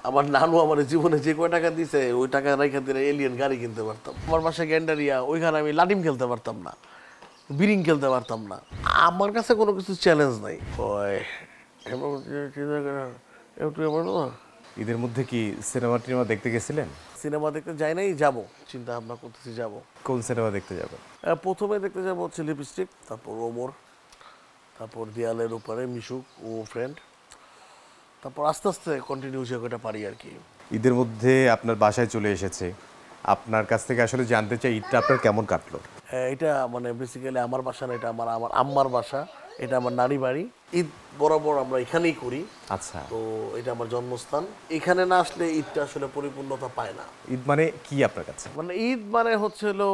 আমার নানু আমার জীবনে যে কয় টাকা দিছে ওই টাকা রেখে দিলে এলিয়েন গাড়ি কিনতে পারতাম। আমার বাসায় গ্যান্ডারিয়া, ওইখানে আমি লাটিম খেলতে পারতাম না, বিরিং খেলতে পারতাম না। আমার কাছে কোনো কিছু চ্যালেঞ্জ নাই। ওই ঈদের মধ্যে কি সিনেমা টিনেমা দেখতে গেছিলেন? সিনেমা দেখতে যাই নাই, যাবো, চিন্তা ভাবনা করতেছি যাবো। কোন সিনেমা দেখতে যাবেন? প্রথমে দেখতে যাবো হচ্ছে লিপস্টিক, তারপর ওমর, তারপর দেয়ালের উপরে মিশুক ও ফ্রেন্ড, তারপর আস্তে আস্তে কন্টিনিউ যে কটা পারি আর কি। ঈদের মধ্যে আপনার বাসায় চলে এসেছে, আপনার কাছ থেকে আসলে জানতে চাই ঈদটা আপনার কেমন কাটলো? এটা মানে বেসিক্যালি আমার বাসা না, এটা আমার আমার আম্মার বাসা, এটা আমার নানি বাড়ি। ঈদ বরাবর আমরা এখানেই করি। আচ্ছা, তো এটা আমার জন্মস্থান। এখানে না আসলে ঈদটা আসলে পরিপূর্ণতা পায় না। ঈদ মানে কি আপনার কাছে? মানে ঈদ মানে হচ্ছে হলো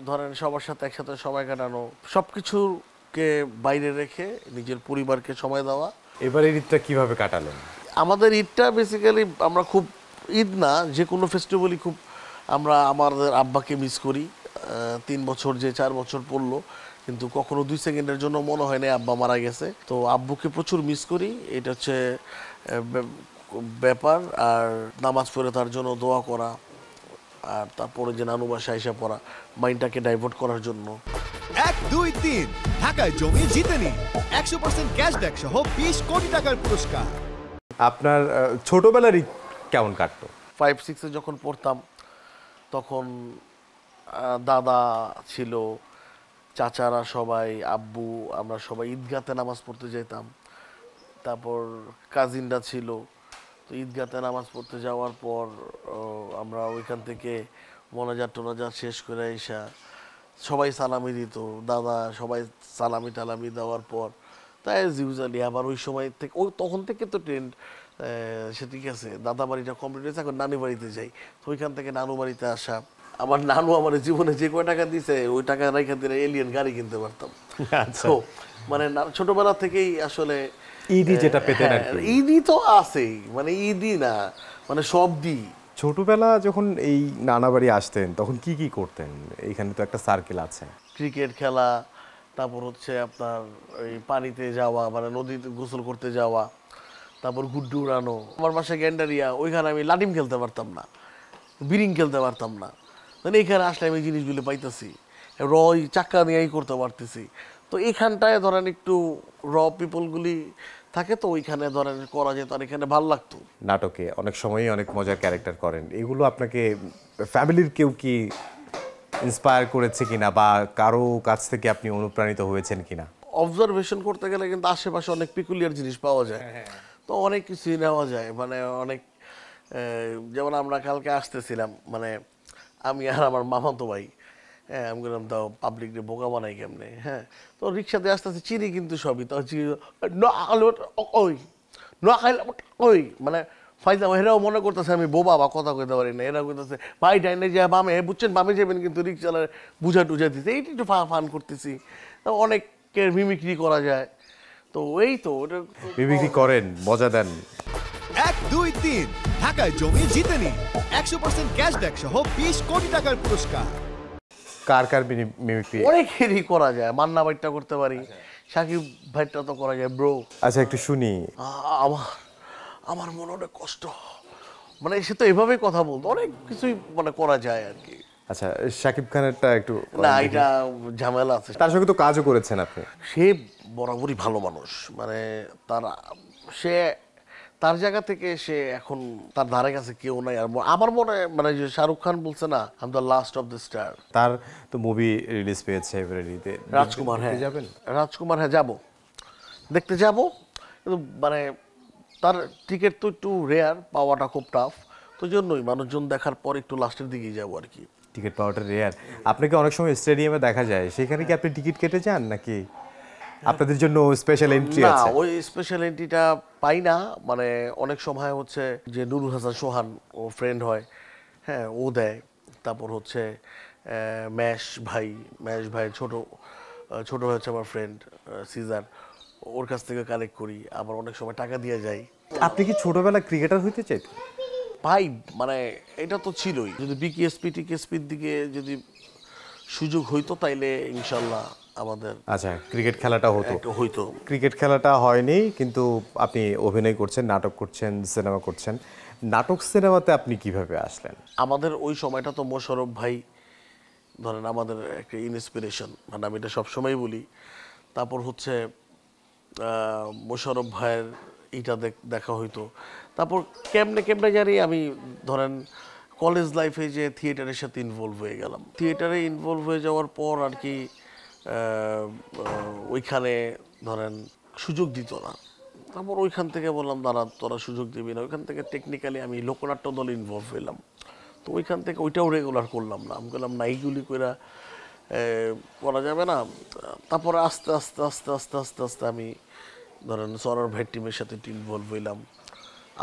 ধরেন সবার সাথে একসাথে সময় কাটানো, সব কিছুকে বাইরে রেখে নিজের পরিবারকে সময় দেওয়া। এবারের ঈদটা কিভাবে কাটালেন? আমাদের ঈদটা বেসিক্যালি আমরা খুব, ঈদ না যে কোনো ফেস্টিভ্যালই খুব, আমরা আমাদের আব্বাকে মিস করি। 3 বছর যে 4 বছর পড়লো, কিন্তু কখনো 2 সেকেন্ডের জন্য মনে হয় না আব্বা মারা গেছে। তো আব্বুকে প্রচুর মিস করি, এটা হচ্ছে ব্যাপার। আর নামাজ পড়ে তার জন্য দোয়া করা, আর তারপরে যে নানু বাসায় এসে পড়া, মাইন্ডটাকে ডাইভার্ট করার জন্য। 1, 2, 3 ঢাকায় জমি জিতে নিন 100% ক্যাশব্যাক সহ 20 কোটি টাকার পুরস্কার। আপনার ছোটবেলার ঈদ কেমন কাটতো? 5-6-এ যখন পড়তাম তখন দাদা ছিল, চাচারা সবাই, আব্বু, আমরা সবাই ঈদগাতে নামাজ পড়তে যেতাম। তারপর কাজিনরা ছিল, তো ঈদগাতে নামাজ পড়তে যাওয়ার পর আমরা ওইখান থেকে মোনাজাত টোনাজাত শেষ করে এসা সবাই সালামি দিত, দাদা সবাই সালামি টালামি দেওয়ার পর তাই ইউজুয়ালি আবার ওই সময় থেকে, ওই তখন থেকে তো ট্রেন্ড, সে ঠিক আছে দাদা বাড়িটা কমপ্লিট হয়েছে, এখন নানি বাড়িতে যাই। তো ওইখান থেকে নানু বাড়িতে আসা, আমার নানু আমার জীবনে যে কয় টাকা দিছে ওই টাকা রেখে দিলে এলিয়েন গাড়ি কিনতে পারতাম। তো মানে ছোটবেলা থেকেই আসলে ঈদই যেটা পেতেন আর কি। ঈদই তো আছেই, মানে ঈদই না মানে সব দিই। ছোটবেলা যখন এই নানা বাড়ি আসতেন তখন কি কি করতেন? এখানে তো একটা সার্কেল আছে। ক্রিকেট খেলা, তারপর হচ্ছে আপনার ওই পানিতে যাওয়া, মানে নদীতে গোসল করতে যাওয়া, তারপর গুড্ডু উড়ানো। আমার বাসায় গ্যান্ডারিয়া, ওইখানে আমি লাটিম খেলতে পারতাম না, বিরিং খেলতে পারতাম না। মানে এখানে আসলে আমি জিনিসগুলো পাইতেছি, ওই চাক্কা নিয়েই করতে পারতেছি। তো এখানটায় ধরেন একটু পিপলগুলি থাকে, তো ওইখানে ধরেন করা যেত, আর এখানে ভালো লাগতো। নাটকে অনেক সময়ই অনেক মজার ক্যারেক্টার করেন, এগুলো আপনাকে ফ্যামিলির কেউ কি ইন্সপায়ার করেছে কিনা, বা কারো কাছ থেকে আপনি অনুপ্রাণিত হয়েছেন কিনা? অবজারভেশন করতে গেলে কিন্তু আশেপাশে অনেক পিকুলিয়ার জিনিস পাওয়া যায়, তো অনেক কিছুই নেওয়া যায়। মানে অনেক, যেমন আমরা কালকে আসতেছিলাম, মানে আমি আর আমার মামাতো ভাই, হ্যাঁ আমি বললাম তাও পাবলিকরে বোকা বানাই কেমনে, হ্যাঁ তো রিক্সাতে আসতেছে, চিনি কিন্তু সবই, তো ওই ওই মানে ফাইজা এরাও মনে করতেছে আমি বোবা বা কথা কইতে পারি না। এরা কইতেছে ভাই ডাইনে যা বামে, বুঝছেন বামে যাবেন, কিন্তু রিক্সাওয়ালা বুঝা টুঝা দিতে, এইটা একটু ফান করতেছি। অনেকের মিমিক্রি করা যায়, তো এই তো ওটা বিক্রি করেন, মজা দেন। 1, 2, 3 ঢাকায় জমি জিতে নিন 100% ক্যাশব্যাক সহ 20 কোটি টাকার পুরস্কার। কার কার মিমিক্রি? অনেকেরই করা যায়, মান্না ভাইটা করতে পারি, সাকিব ভাইটা তো করা যায় ব্রো। আচ্ছা একটু শুনি। আমার আমার মনে অনেক কষ্ট, মানে সে তো এভাবেই কথা বলতো, অনেক কিছুই মানে করা যায় আর কি। আচ্ছা শাকিব খানেরটা একটু। না এটা ঝামেলা আছে, তার সঙ্গে তো কাজও করেছেন আপনি। সে বরাবরই ভালো মানুষ, মানে সে তার জায়গা থেকে সে এখন তার ধারে কাছে কেউ নাই। আর আমার মনে হয় মানে যে শাহরুখ খান বলছে না, I am the last of the star. তার তো মুভি রিলিজ পেয়েছে ফেব্রুয়ারিতে। রাজকুমার, হ্যাঁ যাবেন? রাজকুমার, হ্যাঁ যাবো, দেখতে যাব, কিন্তু মানে তার টিকিট তো একটু রেয়ার, পাওয়াটা খুব টাফ, তো জন্যই মানুষজন দেখার পর একটু লাস্টের দিকেই যাবো আর কি। টিকিট পাওয়াটা রেয়ার। আপনাকে অনেক সময় স্টেডিয়ামে দেখা যায়, সেখানে কি আপনি টিকিট কেটে যান নাকি আপনাদের জন্য স্পেশাল এন্ট্রি না, আছে? ওই স্পেশাল এন্ট্রিটা পাই না। মানে অনেক সময় হচ্ছে যে নুরুল হাসান সোহান, ও ফ্রেন্ড হয়, হ্যাঁ ও দেয়। তারপর হচ্ছে ম্যাশ ভাই ছোট হচ্ছে আমার ফ্রেন্ড সিজার, ওর কাছ থেকে কালেক্ট করি, আবার অনেক সময় টাকা দিয়ে যাই। আপনি কি ছোটবেলা ক্রিকেটার হইতে চাইতেন? ভাই মানে এটা তো ছিলই, যদি বিকেএসপি টিকেএসপির দিকে যদি সুযোগ হইতো তাইলে ইনশাল্লাহ আমাদের আচ্ছা ক্রিকেট খেলাটা হতো? হইতো। ক্রিকেট খেলাটা হয়নি, কিন্তু আপনি অভিনয় করছেন, নাটক করছেন, সিনেমা করছেন। নাটক সিনেমাতে আপনি কিভাবে আসলেন? আমাদের ওই সময়টা তো মোশাররফ ভাই ধরেন আমাদের একটা ইন্সপিরেশন, মানে আমি এটা সবসময় বলি। তারপর হচ্ছে মোশাররফ ভাইয়ের এইটা দেখা হইতো। তারপর কেমনে কেমনে জানি আমি ধরেন কলেজ লাইফে যে থিয়েটারের সাথে ইনভলভ হয়ে গেলাম। থিয়েটারে ইনভলভ হয়ে যাওয়ার পর আর কি ওইখানে ধরেন সুযোগ দিত না। তারপর ওইখান থেকে বললাম দাঁড়া তোরা সুযোগ দিবি না, ওইখান থেকে টেকনিক্যালি আমি লোকনাট্য দলে ইনভলভ হইলাম। তো ওইখান থেকে ওইটাও রেগুলার করলাম না, আমি বললাম না এইগুলি করে করা যাবে না। তারপরে আস্তে আস্তে আস্তে আস্তে আস্তে আস্তে আমি ধরেন সরার ভাইয়ের টিমের সাথে ইনভলভ হইলাম,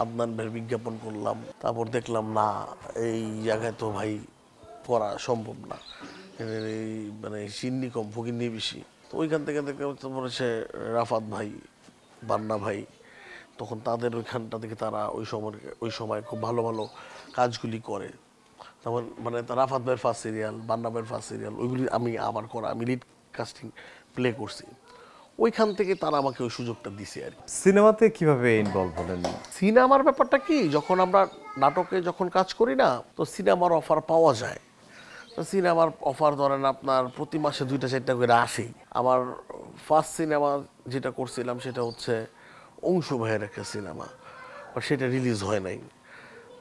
আদনান ভাইয়ের বিজ্ঞাপন করলাম। তারপর দেখলাম না এই জায়গায় তো ভাই করা সম্ভব না, এই মানে সিন্নি কম ফকিন্নি বেশি। তো ওইখান থেকে দেখলাম তারপরে সে রাফাত ভাই, বান্না ভাই, তখন তাদের ওইখানটা থেকে তারা ওই সময় খুব ভালো ভালো কাজগুলি করে। তারপর মানে রাফাত ভাইয়ের ফার্স্ট সিরিয়াল, বান্না ভাইয়ের ফার্স্ট সিরিয়াল, ওইগুলি আমি আবার করা, আমি লিড কাস্টিং প্লে করছি। ওইখান থেকে তারা আমাকে ওই সুযোগটা দিছে আর কি। সিনেমাতে কিভাবে ইনভলভ হলেন? সিনেমার ব্যাপারটা কি, যখন আমরা নাটকে যখন কাজ করি না, তো সিনেমার অফার পাওয়া যায়। তো সিনেমার অফার ধরেন আপনার প্রতি মাসে 2-4টা করে আসেই। আমার ফার্স্ট সিনেমা যেটা করছিলাম সেটা হচ্ছে অংশু ভাইয়ের একটা সিনেমা, বাট সেটা রিলিজ হয় নাই।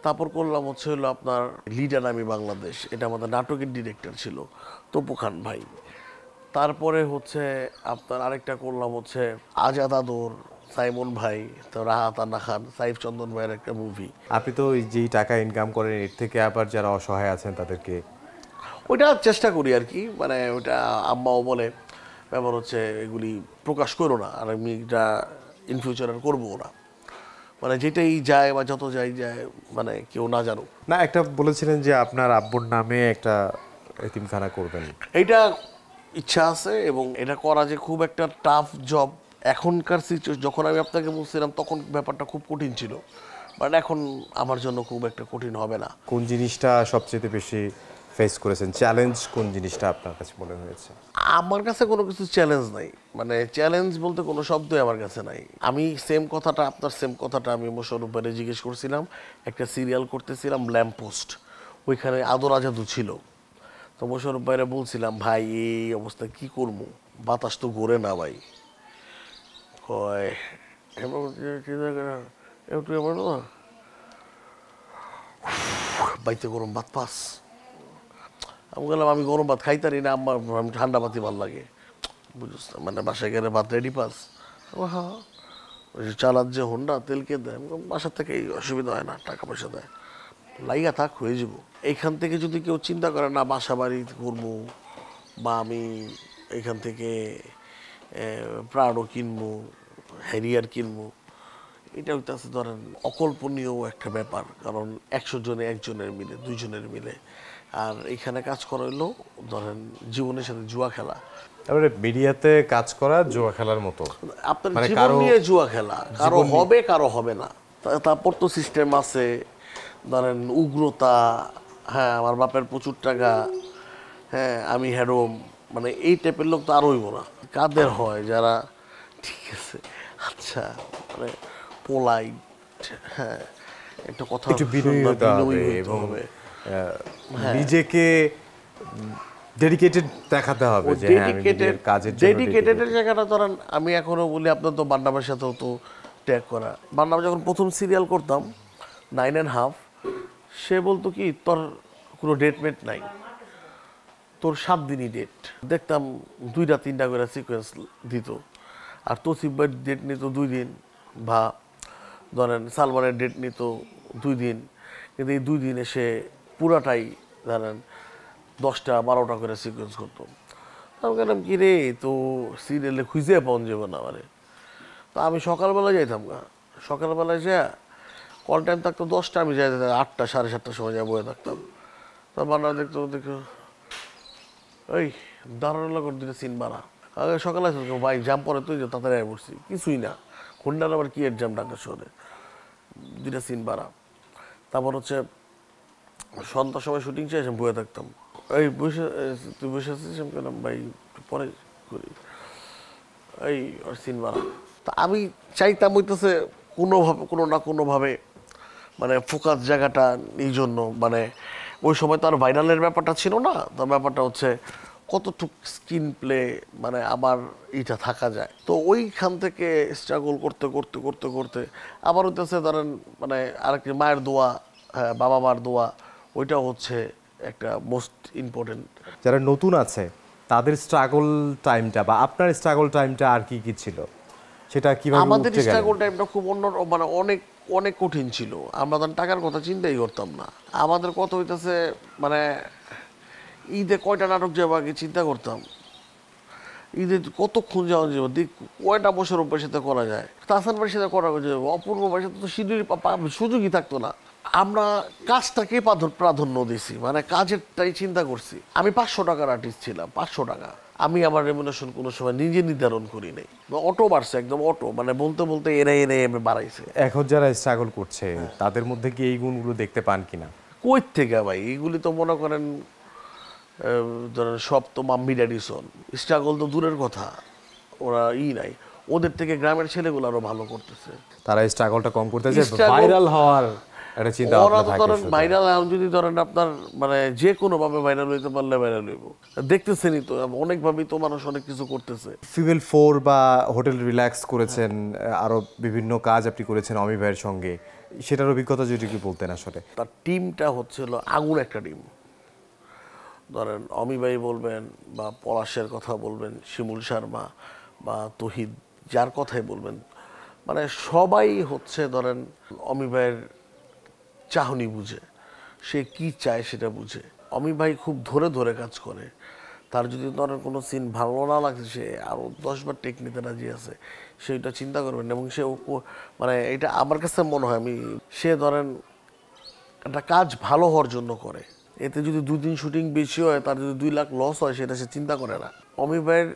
তারপর করলাম হচ্ছে হলো আপনার লিডার আমি বাংলাদেশ, এটা আমাদের নাটকের ডিরেক্টর ছিল তপু খান ভাই। তারপরে হচ্ছে আপনার আরেকটা করলাম হচ্ছে আজাদ আদর, সাইমন ভাই, তো রাহাত আন্না খান, সাইফ চন্দন ভাইয়ের একটা মুভি। আপনি তো যেই টাকা ইনকাম করেন এর থেকে আবার যারা অসহায় আছেন তাদেরকে ওইটা চেষ্টা করি আর কি, মানে ওইটা আম্মাও বলে ব্যাপার হচ্ছে এগুলি প্রকাশ করো না, আর আমি এটা ইন ফিউচার আর করবো না, মানে যেটাই যায় বা যত যাই যায় মানে কেউ না জানুক। না, একটা বলেছিলেন যে আপনার আব্বুর নামে একটা এতিমখানা করবেন। এইটা ইচ্ছা আছে এবং এটা করা যে খুব একটা টাফ জব এখনকার সিচুয়েশন। যখন আমি আপনাকে বলছিলাম তখন ব্যাপারটা খুব কঠিন ছিল, বাট এখন আমার জন্য খুব একটা কঠিন হবে না। কোন জিনিসটা সবচেয়ে বেশি ফেস করেছেন, চ্যালেঞ্জ কোন জিনিসটা আপনার কাছে মনে হয়েছে? আমার কাছে কোনো কিছু চ্যালেঞ্জ নাই, মানে চ্যালেঞ্জ বলতে কোনো শব্দই আমার কাছে নাই। আমি আপনার সেম কথাটা আমি মোশাররফ ভাইরে জিজ্ঞেস করছিলাম। একটা সিরিয়াল করতেছিলাম ল্যাম্প পোস্ট, ওইখানে আদর আজাদু ছিল। তো মোশাররফ ভাইরে বলছিলাম ভাই এই অবস্থা কি করবো, বাতাস তো ঘোরে না ভাই। কয় একটু এবার না বাইতে গরম ভাত পাস। আমি বললাম আমি গরম ভাত খাইতারি না, আমার আমি ঠান্ডা ভাতই ভালো লাগে, বুঝছ না, মানে বাসায় গেলে ভাত রেডি পাস। হ্যাঁ, ওই যে চালার যে হোন্ডা তেলকে দেয়, বাসার থেকে এই অসুবিধা হয় না, টাকা পয়সা দেয়, লাইগা থাক হয়ে যাব। এইখান থেকে যদি কেউ চিন্তা করে না বাসা বাড়ি করবো বা আমি এইখান থেকে প্রাড়ও কিনবো, হ্যারিয়ার কিনবো, এটা হইতেছে ধরেন অকল্পনীয় একটা ব্যাপার। কারণ 100 জনে একজনের মিলে 2 জনের মিলে, আর এখানে কাজ করা হইলো ধরেন জীবনের সাথে জুয়া খেলা। তারপরে মিডিয়াতে কাজ করা জুয়া খেলার মতো, আপনার মানে জীবন কারো নিয়ে জুয়া খেলা, কারো হবে কারো হবে না। তারপর তো সিস্টেম আছে ধরেন উগ্রতা, হ্যাঁ আমার বাপের প্রচুর টাকা, হ্যাঁ আমি হেরোম, মানে এই টাইপের লোক তো আর হইব না। কাদের হয় যারা ঠিক আছে আচ্ছা মানে পোলাইট, হ্যাঁ একটা কথা একটু বিনয়ী হতে হবে এবং নিজেকে ডেডিকেটেড দেখাতে হবে যে হ্যাঁ আমি নিজের কাজের জন্য ডেডিকেটেডের জায়গাটা ধরেন আমি এখনো বলি আপনার তো বান্নাবের সাথেও তো ট্যাগ করা। বান্নাব যখন প্রথম সিরিয়াল করতাম 9.5, সে বলতো কি তোর কোনো ডেট মেট নাই, তোর 7 দিনই ডেট। দেখতাম 2-3টা করে সিকোয়েন্স দিত, আর তসিফের ডেট নিত 2 দিন, বা ধরেন সালমানের ডেট নিত 2 দিন, কিন্তু এই 2 দিনে সে পুরাটাই ধরেন 10টা-12টা করে সিকোয়েন্স করতো। আমি বললাম কি রে তো সিরিয়ালে খুঁজে পাওয়া যাবে না মানে। তো আমি সকালবেলা যাইতাম গা, সকালবেলায় যা কল টাইম থাকতো 10টা, আমি যাই 8টা 7:30টার সময় যা বয়ে থাকতাম। তো বান্না দেখতো ওই দাঁড়ানো লাগর 2টা সিন বানা। আগে সকালে ভাই জাম পরে তুই তাড়াতাড়ি আয় পড়ছি, কিছুই না, খুলনার আবার কি এর জাম ঢাকা শহরে, 2টা সিন বাড়া। তারপর হচ্ছে সন্ধ্যার সময় শুটিং শেষ বয়ে থাকতাম, এই বসে তুই বসে আছিস, আমি বললাম ভাই পরে করি, এই ওর সিন বাড়া। তা আমি চাইতাম হইতেছে কোনো না কোনোভাবে মানে ফোকাস জায়গাটা এই জন্য মানে ওই সময় তো আর ভাইরালের ব্যাপারটা ছিল না, তো ব্যাপারটা হচ্ছে কতটুকু স্ক্রিন প্লে মানে আমার এটা থাকা যায়, তো ওইখান থেকে স্ট্রাগল করতে করতে করতে করতে আবার হইতেছে ধরেন মানে আরেকটি মায়ের দোয়া, হ্যাঁ বাবা মার দোয়া, ওইটা হচ্ছে একটা মোস্ট ইম্পর্টেন্ট। যারা নতুন আছে তাদের স্ট্রাগল টাইমটা বা আপনার স্ট্রাগল টাইমটা আর কি কি ছিল, সেটা কিভাবে আমাদের উঠতে গেলেন? স্ট্রাগল টাইমটা খুব অন্য মানে অনেক অনেক কঠিন ছিল, আমরা তখন টাকার কথা চিন্তাই করতাম না। আমাদের কত হইতেছে মানে ঈদে কয়টা নাটক যাবো আগে চিন্তা করতাম, ঈদে কতক্ষণ যাওয়া যাবে দেখ কয়টা বছর অভ্যাস সাথে করা যায়, তাসান ভাইয়ের সাথে করা যাবে, অপূর্ব ভাইয়ের সাথে তো সিঁড়ির সুযোগই থাকতো না। আমরা কাজটাকে প্রাধান্য দিছি, মানে কাজেরটাই চিন্তা করছি। আমি 500 টাকার আর্টিস্ট ছিলাম, 500 টাকা। আমি আমার রেমুনেশন কোনো সময় নিজে নির্ধারণ করি নাই, অটো বাড়ছে একদম অটো, মানে বলতে বলতে এনে এনে এমনি বাড়াইছে। এখন যারা স্ট্রাগল করছে তাদের মধ্যে কি এই গুণগুলো দেখতে পান কিনা? কই থেকে ভাই এইগুলি তো মনে করেন ধরেন সব তো মাম্মি ড্যাডিসন, স্ট্রাগল তো দূরের কথা, ওরা নাই, ওদের থেকে গ্রামের ছেলেগুলো আরো ভালো করতেছে। তারা স্ট্রাগলটা কম করতে চায়, Struggle- ভাইরাল হওয়ার একটা চিন্তা ওরা ভাবনা তো থাকে ধরেন শুধু। ভাইরাল যদি ধরেন আপনার মানে যে কোনো ভাবে ভাইরাল হইতে পারলে ভাইরাল হইব, দেখতেছেনই তো অনেকভাবেই তো মানুষ অনেক কিছু করতেছে। ফিমেল 4 বা হোটেল রিল্যাক্স করেছেন, আরো বিভিন্ন কাজ আপনি করেছেন অমি ভাইয়ের সঙ্গে, সেটার অভিজ্ঞতা যদি কি বলতেন আসলে? তার টিমটা হচ্ছিল আগুন একটা টিম। ধরেন অমি ভাই বলবেন বা পলাশের কথা বলবেন, শিমুল শর্মা বা তহিদ, যার কথাই বলবেন, মানে সবাই হচ্ছে ধরেন অমি ভাইয়ের চাহনি বুঝে, সে কি চায় সেটা বুঝে। অমি ভাই খুব ধরে ধরে কাজ করে, তার যদি ধরেন কোনো সিন ভালো না লাগছে সে আরও 10বার টেক নিতে রাজি আছে, সেটা চিন্তা করবেন। এবং সে মানে এটা আমার কাছে মনে হয় আমি সে ধরেন একটা কাজ ভালো হওয়ার জন্য করে, এতে যদি 2 দিন শুটিং বেশি হয়, তার যদি 2 লাখ লস হয় সেটা সে চিন্তা করে না। অমি ভাইয়ের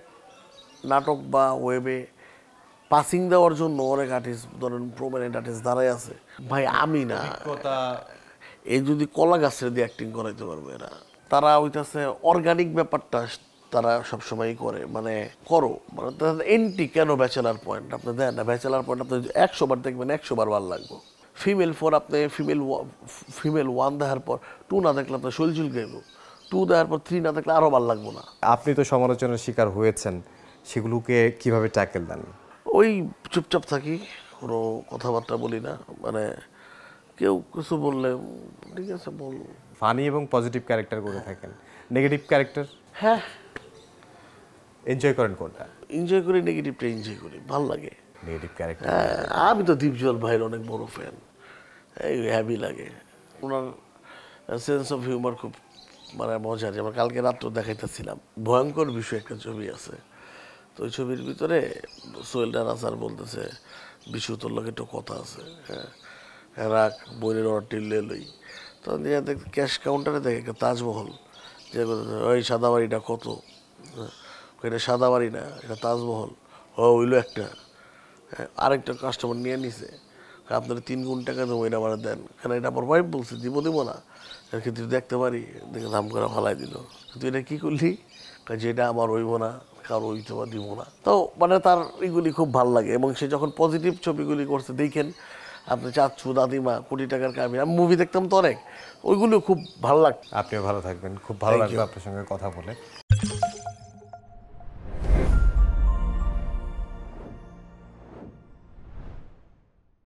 নাটক বা ওয়েবে পাসিং দেওয়ার জন্য অনেক আর্টিস্ট ধরেন প্রমিনেন্ট আর্টিস্ট দাঁড়ায় আছে, ভাই আমি না, এই যদি কলা গাছের দিয়ে অ্যাক্টিং করাইতে পারবে এরা, তারা ওইটাছে অর্গানিক ব্যাপারটা তারা সবসময় করে, মানে করো মানে এন্টি কেন ব্যাচেলার পয়েন্ট আপনি দেন না, ব্যাচেলার পয়েন্ট আপনি 100 বার দেখবেন 100 বার ভালো লাগবে। ফিমেল 4 আপনি ফিমেল 1 দেখার পর 2 না দেখলে আপনার শরীর চুল গাইব, 2 দেখার পর 3 না দেখলে আরও ভালো লাগবো না। আপনি তো সমালোচনার শিকার হয়েছেন, সেগুলোকে কিভাবে ট্যাকেল দেন? ওই চুপচাপ থাকি, কোনো কথাবার্তা বলি না, মানে কেউ কিছু বললে ঠিক আছে বল। ফানি এবং পজিটিভ ক্যারেক্টার করে থাকেন, নেগেটিভ ক্যারেক্টার হ্যাঁ এনজয় করেন কোনটা? এনজয় করি, নেগেটিভটা এনজয় করি, ভাল লাগে। Negative character. হ্যাঁ আমি তো দীপজল ভাইয়ের অনেক বড় ফ্যান, এই হ্যাপি লাগে, ওনার সেন্স অফ হিউমার খুব মানে মজার। যেমন কালকে রাত্র দেখাইতেছিলাম, ভয়ঙ্কর বিষয় একটা ছবি আছে, তো ওই ছবির ভিতরে সোহেল রানা স্যার বলতেছে বিশু তোর লোক একটু কথা আছে, হ্যাঁ রাখ বইয়ের অর্ডার টিল্লে লই, তো দেখ ক্যাশ কাউন্টারে দেখে একটা তাজমহল, যে ওই সাদা বাড়িটা কত, এটা সাদা বাড়ি না এটা তাজমহল, হইলো একটা, আরেকটা কাস্টমার নিয়ে নিছে, আপনার 3 গুণ টাকা দেবো, এটা আমার দেন, কারণ এটা আমার ওয়াইফ বলছে দিব দিব না, কিন্তু দেখতে পারি, দেখে দাম করে ফালাই দিল, তুই এটা কী করলি, যেটা আমার হইব না কারো হইতে বা দিব না। তো মানে তার এগুলি খুব ভালো লাগে, এবং সে যখন পজিটিভ ছবিগুলি করছে দেখেন আপনি চাচ্ছু দাদিমা কোটি টাকার কামি, আমি মুভি দেখতাম তো অনেক, ওইগুলো খুব ভালো লাগতো। আপনিও ভালো থাকবেন, খুব ভালো লাগলো আপনার সঙ্গে কথা বলে।